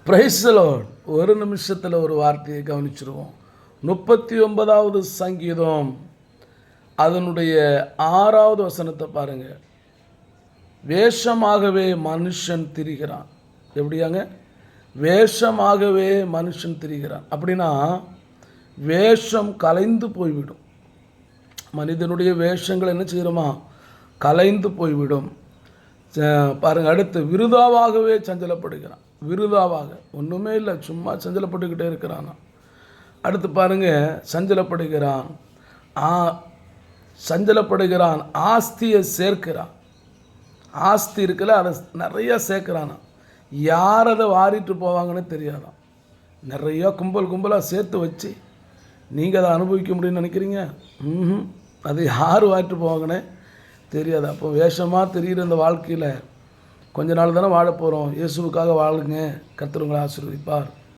Praise the Lord. ஒரு நிமிஷத்தில் ஒரு வார்த்தையை கவனிச்சிருவோம். 39வது சங்கீதம் அதனுடைய 6வது வசனத்தை பாருங்க. வேஷமாகவே மனுஷன் திரிகிறான். எப்படியாங்க? வேஷமாகவே மனுஷன் திரிகிறான். அப்படின்னா வேஷம் கலைந்து போய்விடும். மனிதனுடைய வேஷங்கள் என்ன செய்கிறோமா? கலைந்து போய்விடும். பாருங்கள், அடுத்து விருதாவாகவே சஞ்சலப்படுகிறான். விருதாவாக ஒன்றுமே இல்லை, சும்மா சஞ்சலப்பட்டுக்கிட்டே இருக்கிறானா. அடுத்து பாருங்கள், சஞ்சலப்படுகிறான் ஆஸ்தியை சேர்க்கிறான். ஆஸ்தி இருக்குல்ல, அதை நிறையா சேர்க்குறானா. யார் அதை வாரிட்டு போவாங்கன்னு தெரியாதான். நிறையா கும்பலாக சேர்த்து வச்சு நீங்கள் அதை அனுபவிக்க முடியும்னு நினைக்கிறீங்க? அது யார் வாரிட்டு போவாங்கன்னே தெரியாது. அப்போ வேஷமாக தெரிகிற இந்த வாழ்க்கையில் கொஞ்ச நாள் தானே வாழ போகிறோம். இயேசுவுக்காக வாழுங்க. கர்த்தர் உங்களை ஆசீர்வதிப்பார்.